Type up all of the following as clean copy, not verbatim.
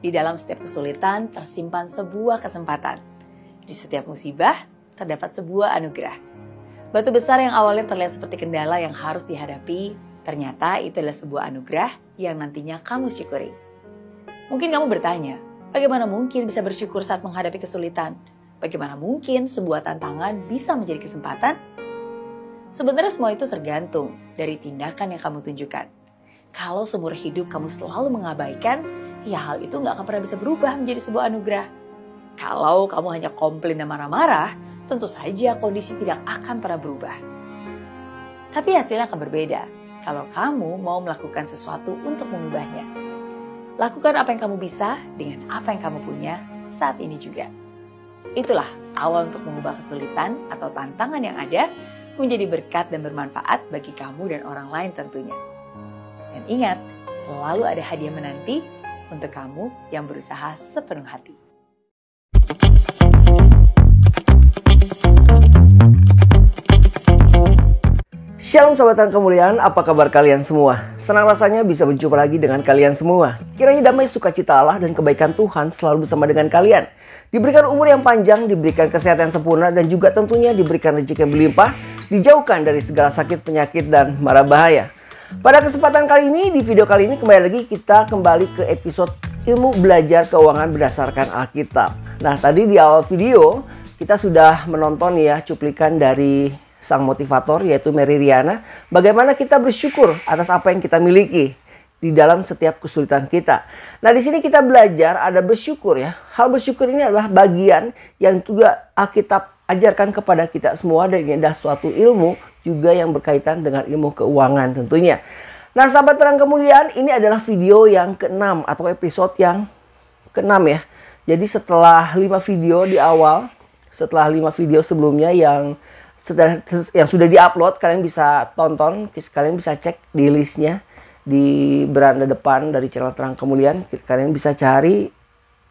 Di dalam setiap kesulitan tersimpan sebuah kesempatan. Di setiap musibah terdapat sebuah anugerah. Batu besar yang awalnya terlihat seperti kendala yang harus dihadapi, ternyata itu adalah sebuah anugerah yang nantinya kamu syukuri. Mungkin kamu bertanya, bagaimana mungkin bisa bersyukur saat menghadapi kesulitan? Bagaimana mungkin sebuah tantangan bisa menjadi kesempatan? Sebenarnya semua itu tergantung dari tindakan yang kamu tunjukkan. Kalau seumur hidup kamu selalu mengabaikan, ya hal itu nggak akan pernah bisa berubah menjadi sebuah anugerah. Kalau kamu hanya komplain dan marah-marah, tentu saja kondisi tidak akan pernah berubah. Tapi hasilnya akan berbeda kalau kamu mau melakukan sesuatu untuk mengubahnya. Lakukan apa yang kamu bisa dengan apa yang kamu punya saat ini juga. Itulah awal untuk mengubah kesulitan atau tantangan yang ada menjadi berkat dan bermanfaat bagi kamu dan orang lain tentunya. Dan ingat, selalu ada hadiah menanti untuk kamu yang berusaha sepenuh hati. Shalom Sobat Tuhan kemuliaan, apa kabar kalian semua? Senang rasanya bisa berjumpa lagi dengan kalian semua. Kiranya damai sukacita Allah dan kebaikan Tuhan selalu bersama dengan kalian. Diberikan umur yang panjang, diberikan kesehatan yang sempurna, dan juga tentunya diberikan rezeki yang berlimpah, dijauhkan dari segala sakit, penyakit, dan mara bahaya. Pada kesempatan kali ini, di video kali ini kembali lagi kita kembali ke episode ilmu belajar keuangan berdasarkan Alkitab. Nah, tadi di awal video kita sudah menonton ya cuplikan dari sang motivator yaitu Mary Riana. Bagaimana kita bersyukur atas apa yang kita miliki di dalam setiap kesulitan kita. Nah, di sini kita belajar ada bersyukur ya. Hal bersyukur ini adalah bagian yang juga Alkitab ajarkan kepada kita semua, dan ini adalah suatu ilmu juga yang berkaitan dengan ilmu keuangan tentunya. Nah, sahabat terang kemuliaan, ini adalah video yang ke-6 atau episode yang ke-6 ya. Jadi setelah 5 video di awal, setelah 5 video sebelumnya yang sudah di-upload, kalian bisa tonton, kalian bisa cek di listnya di beranda depan dari channel Terang Kemuliaan. Kalian bisa cari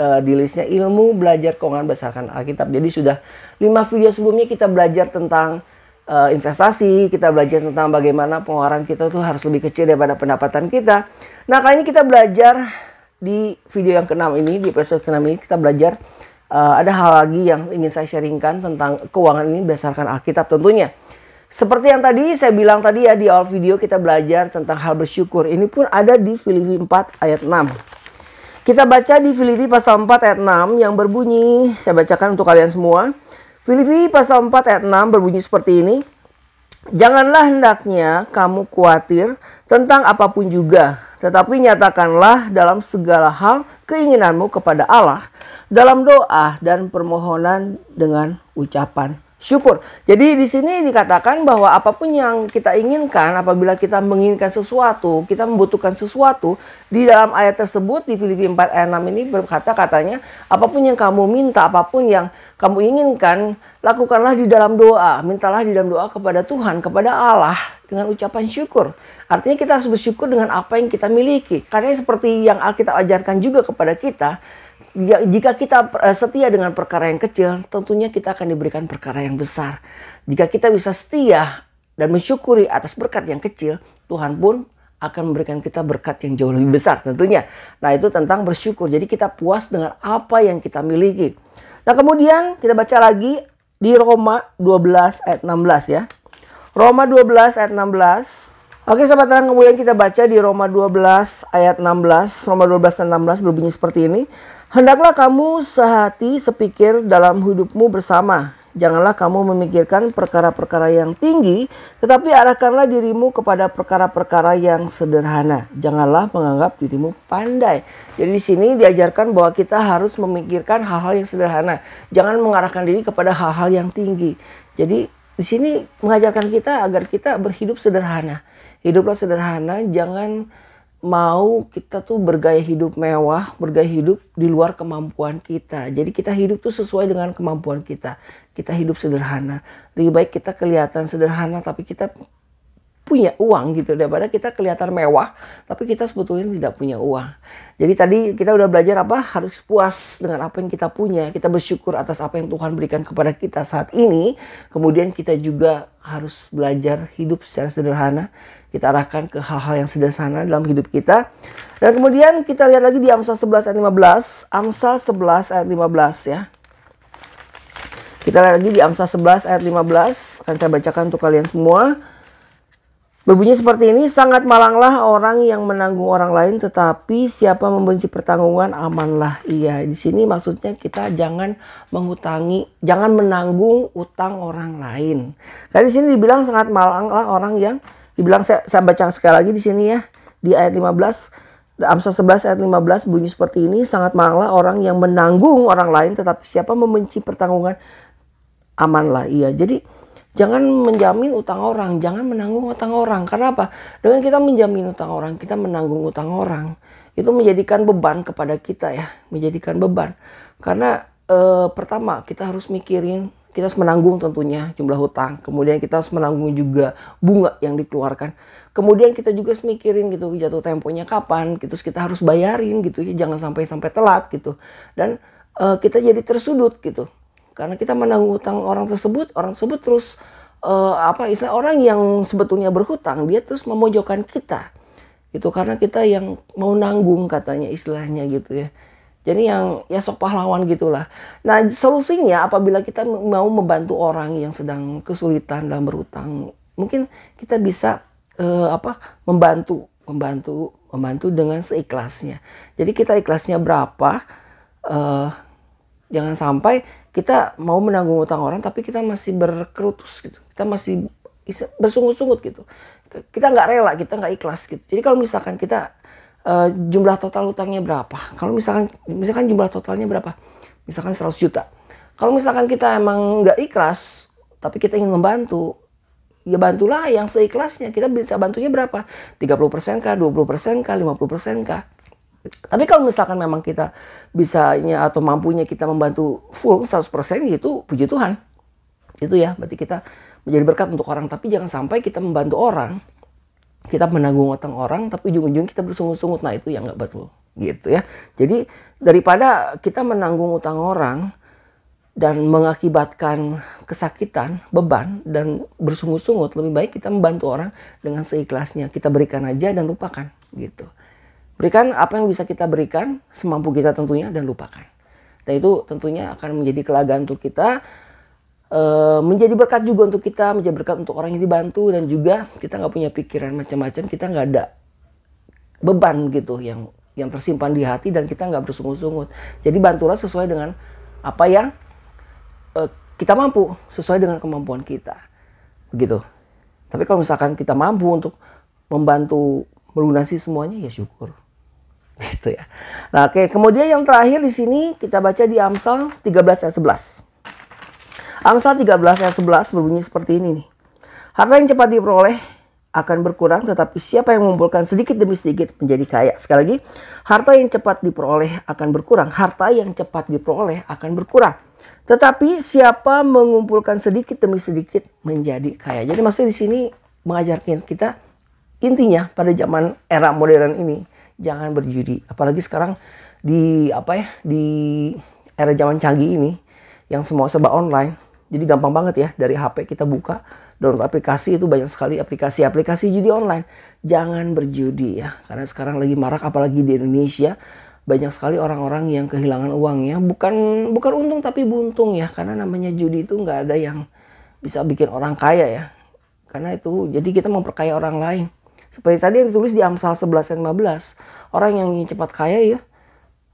di listnya ilmu belajar keuangan berdasarkan Alkitab. Jadi sudah 5 video sebelumnya kita belajar tentang investasi, kita belajar tentang bagaimana pengeluaran kita tuh harus lebih kecil daripada pendapatan kita. Nah, kali ini kita belajar di video yang ke-6 ini, di episode ke-6 ini kita belajar ada hal lagi yang ingin saya sharingkan tentang keuangan ini berdasarkan Alkitab tentunya. Seperti yang tadi saya bilang tadi ya di awal video, kita belajar tentang hal bersyukur. Ini pun ada di Filipi 4 ayat 6. Kita baca di Filipi pasal 4 ayat 6 yang berbunyi, saya bacakan untuk kalian semua. Filipi pasal 4 ayat 6 berbunyi seperti ini. Janganlah hendaknya kamu khawatir tentang apapun juga, tetapi nyatakanlah dalam segala hal keinginanmu kepada Allah dalam doa dan permohonan dengan ucapan syukur. Jadi di sini dikatakan bahwa apapun yang kita inginkan, apabila kita menginginkan sesuatu, kita membutuhkan sesuatu, di dalam ayat tersebut di Filipi 4 ayat 6 ini berkata katanya, apapun yang kamu minta, apapun yang kamu inginkan, lakukanlah di dalam doa. Mintalah di dalam doa kepada Tuhan, kepada Allah dengan ucapan syukur. Artinya kita harus bersyukur dengan apa yang kita miliki. Karena seperti yang Alkitab ajarkan juga kepada kita, jika kita setia dengan perkara yang kecil, tentunya kita akan diberikan perkara yang besar. Jika kita bisa setia dan mensyukuri atas berkat yang kecil, Tuhan pun akan memberikan kita berkat yang jauh lebih besar tentunya. Nah, itu tentang bersyukur. Jadi kita puas dengan apa yang kita miliki. Nah, kemudian kita baca lagi di Roma 12 ayat 16 ya. Roma 12 ayat 16. Oke, sahabat Tuhan, kemudian kita baca di Roma 12 ayat 16. Roma 12 ayat 16 berbunyi seperti ini. Hendaklah kamu sehati sepikir dalam hidupmu bersama. Janganlah kamu memikirkan perkara-perkara yang tinggi, tetapi arahkanlah dirimu kepada perkara-perkara yang sederhana. Janganlah menganggap dirimu pandai. Jadi di sini diajarkan bahwa kita harus memikirkan hal-hal yang sederhana. Jangan mengarahkan diri kepada hal-hal yang tinggi. Jadi di sini mengajarkan kita agar kita berhidup sederhana. Hiduplah sederhana, jangan mau kita tuh bergaya hidup mewah, bergaya hidup di luar kemampuan kita. Jadi kita hidup tuh sesuai dengan kemampuan kita. Kita hidup sederhana. Lebih baik kita kelihatan sederhana tapi kita punya uang gitu, daripada kita kelihatan mewah tapi kita sebetulnya tidak punya uang. Jadi tadi kita udah belajar apa? Harus puas dengan apa yang kita punya. Kita bersyukur atas apa yang Tuhan berikan kepada kita saat ini. Kemudian kita juga harus belajar hidup secara sederhana. Kita arahkan ke hal-hal yang sederhana dalam hidup kita. Dan kemudian kita lihat lagi di Amsal 11 ayat 15. Amsal 11 ayat 15 ya. Kita lihat lagi di Amsal 11 ayat 15. Akan saya bacakan untuk kalian semua. Berbunyi seperti ini, sangat malanglah orang yang menanggung orang lain, tetapi siapa membenci pertanggungan amanlah ia. Di sini maksudnya kita jangan menanggung utang orang lain. Karena di sini dibilang sangat malanglah orang yang dibilang, saya baca sekali lagi di sini ya, di ayat 15, Amsal 11 ayat 15 bunyi seperti ini, sangat malanglah orang yang menanggung orang lain, tetapi siapa membenci pertanggungan amanlah ia. Jadi jangan menjamin utang orang, jangan menanggung utang orang. Karena apa? Dengan kita menjamin utang orang, kita menanggung utang orang, itu menjadikan beban kepada kita ya, menjadikan beban. Karena pertama kita harus mikirin, kita harus menanggung tentunya jumlah hutang. Kemudian kita harus menanggung juga bunga yang dikeluarkan. Kemudian kita juga harus mikirin gitu, jatuh temponya kapan, gitu, kita harus bayarin gitu ya, jangan sampai telat gitu. Dan kita jadi tersudut gitu. Karena kita menanggung utang orang tersebut terus istilah orang yang sebetulnya berhutang, dia terus memojokkan kita. Itu karena kita yang mau nanggung katanya istilahnya gitu ya. Jadi yang ya sok pahlawan gitulah. Nah, solusinya apabila kita mau membantu orang yang sedang kesulitan dalam berhutang, mungkin kita bisa membantu dengan seikhlasnya. Jadi kita ikhlasnya berapa? Jangan sampai kita mau menanggung utang orang tapi kita masih berkerutus gitu. Kita masih bersungut-sungut gitu. Kita nggak rela, kita nggak ikhlas gitu. Jadi kalau misalkan kita jumlah total utangnya berapa? Kalau misalkan jumlah totalnya berapa? Misalkan 100 juta. Kalau misalkan kita emang nggak ikhlas tapi kita ingin membantu, ya bantulah yang seikhlasnya. Kita bisa bantunya berapa? 30% kah? 20% kah? 50% kah? Tapi kalau misalkan memang kita bisanya atau mampunya kita membantu full 100%, itu puji Tuhan. Itu ya, berarti kita menjadi berkat untuk orang. Tapi jangan sampai kita membantu orang, kita menanggung utang orang, tapi ujung-ujung kita bersungut-sungut. Nah itu yang gak betul gitu ya. Jadi daripada kita menanggung utang orang dan mengakibatkan kesakitan, beban, dan bersungut-sungut, lebih baik kita membantu orang dengan seikhlasnya. Kita berikan aja dan lupakan gitu. Berikan apa yang bisa kita berikan, semampu kita tentunya, dan lupakan. Dan itu tentunya akan menjadi kelegaan untuk kita, menjadi berkat juga untuk kita, menjadi berkat untuk orang yang dibantu, dan juga kita nggak punya pikiran macam-macam, kita nggak ada beban gitu yang tersimpan di hati, dan kita nggak bersungut-sungut. Jadi bantulah sesuai dengan apa yang kita mampu, sesuai dengan kemampuan kita, begitu. Tapi kalau misalkan kita mampu untuk membantu melunasi semuanya, ya syukur. Gitu ya. Nah, oke, kemudian yang terakhir di sini kita baca di Amsal 13 ayat 11. Amsal 13 ayat 11 berbunyi seperti ini nih. Harta yang cepat diperoleh akan berkurang, tetapi siapa yang mengumpulkan sedikit demi sedikit menjadi kaya. Sekali lagi, harta yang cepat diperoleh akan berkurang. Harta yang cepat diperoleh akan berkurang. Tetapi siapa mengumpulkan sedikit demi sedikit menjadi kaya. Jadi maksudnya di sini mengajarkan kita, intinya pada zaman era modern ini, jangan berjudi. Apalagi sekarang di era zaman canggih ini yang semua serba online. Jadi gampang banget ya, dari HP kita buka, download aplikasi, itu banyak sekali aplikasi judi online. Jangan berjudi ya, karena sekarang lagi marak, apalagi di Indonesia banyak sekali orang-orang yang kehilangan uangnya, bukan untung tapi buntung ya, karena namanya judi itu nggak ada yang bisa bikin orang kaya ya. Karena itu jadi kita memperkaya orang lain. Seperti tadi yang ditulis di Amsal 11 ayat 15. Orang yang ingin cepat kaya ya,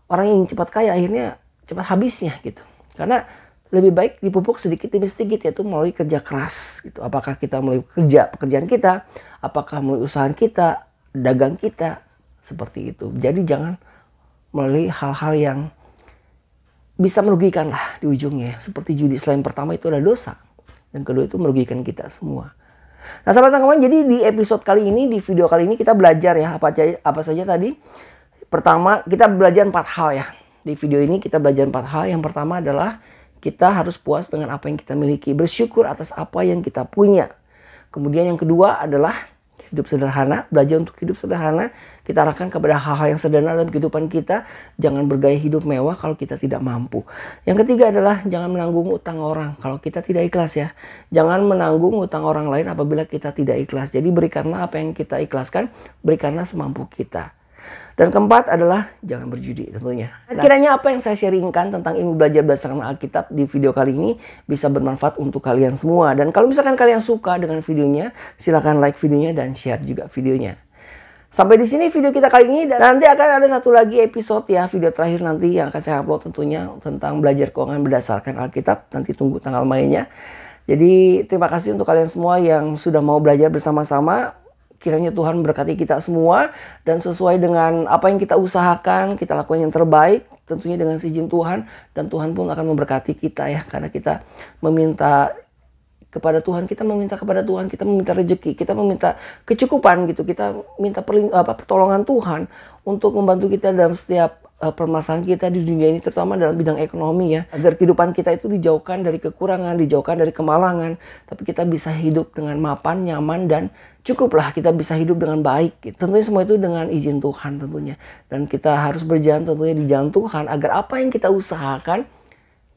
orang yang ingin cepat kaya akhirnya cepat habisnya gitu. Karena lebih baik dipupuk sedikit demi sedikit, yaitu melalui kerja keras gitu. Apakah kita melalui pekerjaan kita, apakah melalui usaha kita, dagang kita, seperti itu. Jadi jangan melalui hal-hal yang bisa merugikan lah di ujungnya. Seperti judi, selain pertama itu ada dosa, dan kedua itu merugikan kita semua. Nah sahabat teman-teman, jadi di episode kali ini, di video kali ini kita belajar ya apa saja tadi. Pertama kita belajar 4 hal ya. Di video ini kita belajar 4 hal. Yang pertama adalah kita harus puas dengan apa yang kita miliki. Bersyukur atas apa yang kita punya. Kemudian yang kedua adalah hidup sederhana, belajar untuk hidup sederhana. Kita arahkan kepada hal-hal yang sederhana dalam kehidupan kita. Jangan bergaya hidup mewah kalau kita tidak mampu. Yang ketiga adalah jangan menanggung utang orang kalau kita tidak ikhlas ya. Jangan menanggung utang orang lain apabila kita tidak ikhlas. Jadi berikanlah apa yang kita ikhlaskan, berikanlah semampu kita. Dan keempat adalah jangan berjudi tentunya. Kiranya apa yang saya sharingkan tentang ilmu belajar berdasarkan Alkitab di video kali ini bisa bermanfaat untuk kalian semua. Dan kalau misalkan kalian suka dengan videonya, silahkan like videonya dan share juga videonya. Sampai di sini video kita kali ini, dan nanti akan ada satu lagi episode ya, video terakhir nanti yang akan saya upload tentunya tentang belajar keuangan berdasarkan Alkitab. Nanti tunggu tanggal mainnya. Jadi terima kasih untuk kalian semua yang sudah mau belajar bersama-sama. Kiranya Tuhan berkati kita semua dan sesuai dengan apa yang kita usahakan, kita lakukan yang terbaik tentunya dengan seizin Tuhan, dan Tuhan pun akan memberkati kita ya, karena kita meminta kepada Tuhan, kita meminta rezeki, kita meminta kecukupan gitu, kita minta pertolongan Tuhan untuk membantu kita dalam setiap permasalahan kita di dunia ini, terutama dalam bidang ekonomi ya, agar kehidupan kita itu dijauhkan dari kekurangan, dijauhkan dari kemalangan, tapi kita bisa hidup dengan mapan, nyaman, dan cukuplah kita bisa hidup dengan baik gitu. Tentunya semua itu dengan izin Tuhan tentunya, dan kita harus berjalan tentunya di jalan Tuhan agar apa yang kita usahakan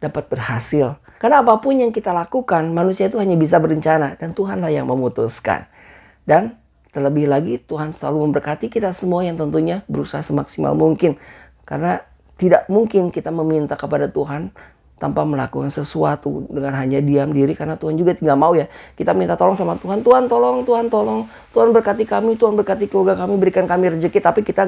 dapat berhasil. Karena apapun yang kita lakukan, manusia itu hanya bisa berencana dan Tuhanlah yang memutuskan. Dan terlebih lagi Tuhan selalu memberkati kita semua yang tentunya berusaha semaksimal mungkin. Karena tidak mungkin kita meminta kepada Tuhan tanpa melakukan sesuatu dengan hanya diam diri, karena Tuhan juga tidak mau ya kita minta tolong sama Tuhan. Tuhan tolong, Tuhan tolong, Tuhan berkati kami, Tuhan berkati keluarga kami, berikan kami rezeki, tapi kita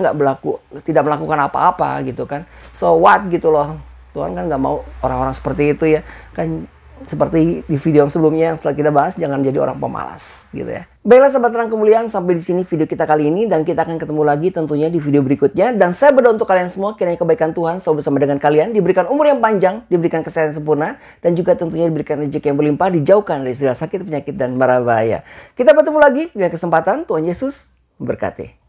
tidak melakukan apa-apa gitu kan. So what gitu loh. Tuhan kan nggak mau orang-orang seperti itu ya kan. Seperti di video yang sebelumnya yang setelah kita bahas, jangan jadi orang pemalas gitu ya. Baiklah sahabat terang kemuliaan, sampai di sini video kita kali ini, dan kita akan ketemu lagi tentunya di video berikutnya. Dan saya berdoa untuk kalian semua, kiranya kebaikan Tuhan selalu bersama dengan kalian, diberikan umur yang panjang, diberikan kesehatan sempurna, dan juga tentunya diberikan rezeki yang berlimpah, dijauhkan dari segala sakit, penyakit, dan mara bahaya. Kita bertemu lagi dengan kesempatan. Tuhan Yesus memberkati.